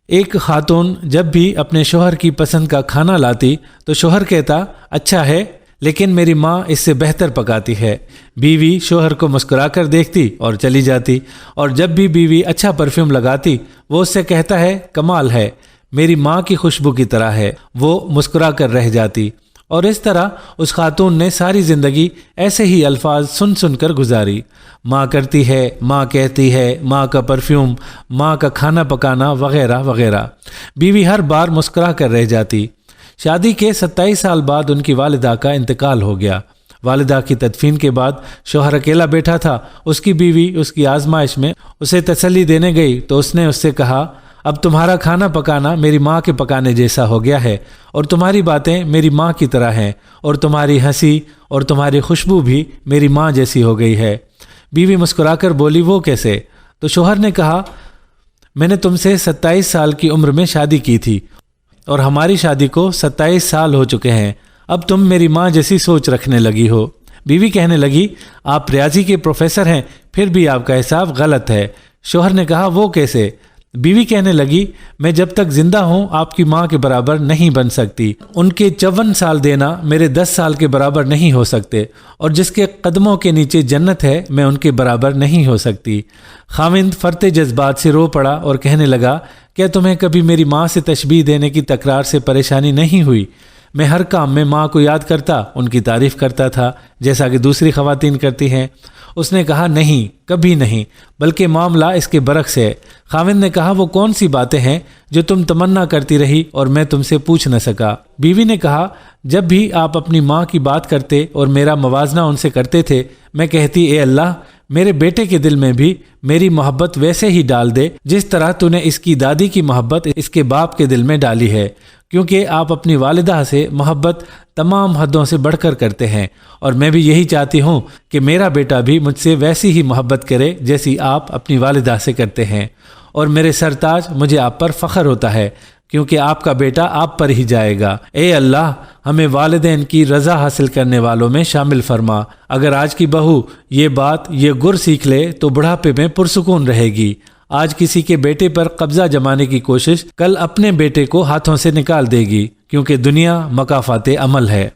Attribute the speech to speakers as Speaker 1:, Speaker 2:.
Speaker 1: ایک خاتون جب بھی اپنے شوہر کی پسند کا کھانا لاتی تو شوہر کہتا اچھا ہے لیکن میری ماں اس سے بہتر پکاتی ہے۔ بیوی شوہر کو مسکرا کر دیکھتی اور چلی جاتی، اور جب بھی بیوی اچھا پرفیوم لگاتی وہ اس سے کہتا ہے کمال ہے، میری ماں کی خوشبو کی طرح ہے، وہ مسکرا کر رہ جاتی۔ اور اس طرح اس خاتون نے ساری زندگی ایسے ہی الفاظ سن سن کر گزاری، ماں کرتی ہے، ماں کہتی ہے، ماں کا پرفیوم، ماں کا کھانا پکانا وغیرہ وغیرہ۔ بیوی ہر بار مسکرا کر رہ جاتی۔ شادی کے 27 سال بعد ان کی والدہ کا انتقال ہو گیا۔ والدہ کی تدفین کے بعد شوہر اکیلا بیٹھا تھا۔ اس کی بیوی اس کی آزمائش میں اسے تسلی دینے گئی تو اس نے اس سے کہا اب تمہارا کھانا پکانا میری ماں کے پکانے جیسا ہو گیا ہے، اور تمہاری باتیں میری ماں کی طرح ہیں، اور تمہاری ہنسی اور تمہاری خوشبو بھی میری ماں جیسی ہو گئی ہے۔ بیوی مسکرا کر بولی وہ کیسے؟ تو شوہر نے کہا میں نے تم سے 27 سال کی عمر میں شادی کی تھی، اور ہماری شادی کو 27 سال ہو چکے ہیں، اب تم میری ماں جیسی سوچ رکھنے لگی ہو۔ بیوی کہنے لگی آپ ریاضی کے پروفیسر ہیں پھر بھی آپ کا حساب غلط ہے۔ شوہر نے کہا وہ کیسے؟ بیوی کہنے لگی میں جب تک زندہ ہوں آپ کی ماں کے برابر نہیں بن سکتی، ان کے 54 سال دینا میرے 10 سال کے برابر نہیں ہو سکتے، اور جس کے قدموں کے نیچے جنت ہے میں ان کے برابر نہیں ہو سکتی۔ خاوند فرط جذبات سے رو پڑا اور کہنے لگا کیا تمہیں کبھی میری ماں سے تشبیہ دینے کی تکرار سے پریشانی نہیں ہوئی؟ میں ہر کام میں ماں کو یاد کرتا، ان کی تعریف کرتا تھا جیسا کہ دوسری خواتین کرتی ہیں۔ اس نے کہا نہیں، کبھی نہیں، بلکہ معاملہ اس کے برعکس ہے۔ خاوند نے کہا وہ کون سی باتیں ہیں جو تم تمنا کرتی رہی اور میں تم سے پوچھ نہ سکا؟ بیوی نے کہا جب بھی آپ اپنی ماں کی بات کرتے اور میرا موازنہ ان سے کرتے تھے میں کہتی اے اللہ میرے بیٹے کے دل میں بھی میری محبت ویسے ہی ڈال دے جس طرح تو نے اس کی دادی کی محبت اس کے باپ کے دل میں ڈالی ہے، کیونکہ آپ اپنی والدہ سے محبت تمام حدوں سے بڑھ کر کرتے ہیں، اور میں بھی یہی چاہتی ہوں کہ میرا بیٹا بھی مجھ سے ویسی ہی محبت کرے جیسی آپ اپنی والدہ سے کرتے ہیں، اور میرے سرتاج مجھے آپ پر فخر ہوتا ہے کیونکہ آپ کا بیٹا آپ پر ہی جائے گا۔ اے اللہ ہمیں والدین کی رضا حاصل کرنے والوں میں شامل فرما۔ اگر آج کی بہو یہ بات یہ گر سیکھ لے تو بڑھاپے میں پرسکون رہے گی۔ آج کسی کے بیٹے پر قبضہ جمانے کی کوشش کل اپنے بیٹے کو ہاتھوں سے نکال دے گی، کیونکہ دنیا مکافات عمل ہے۔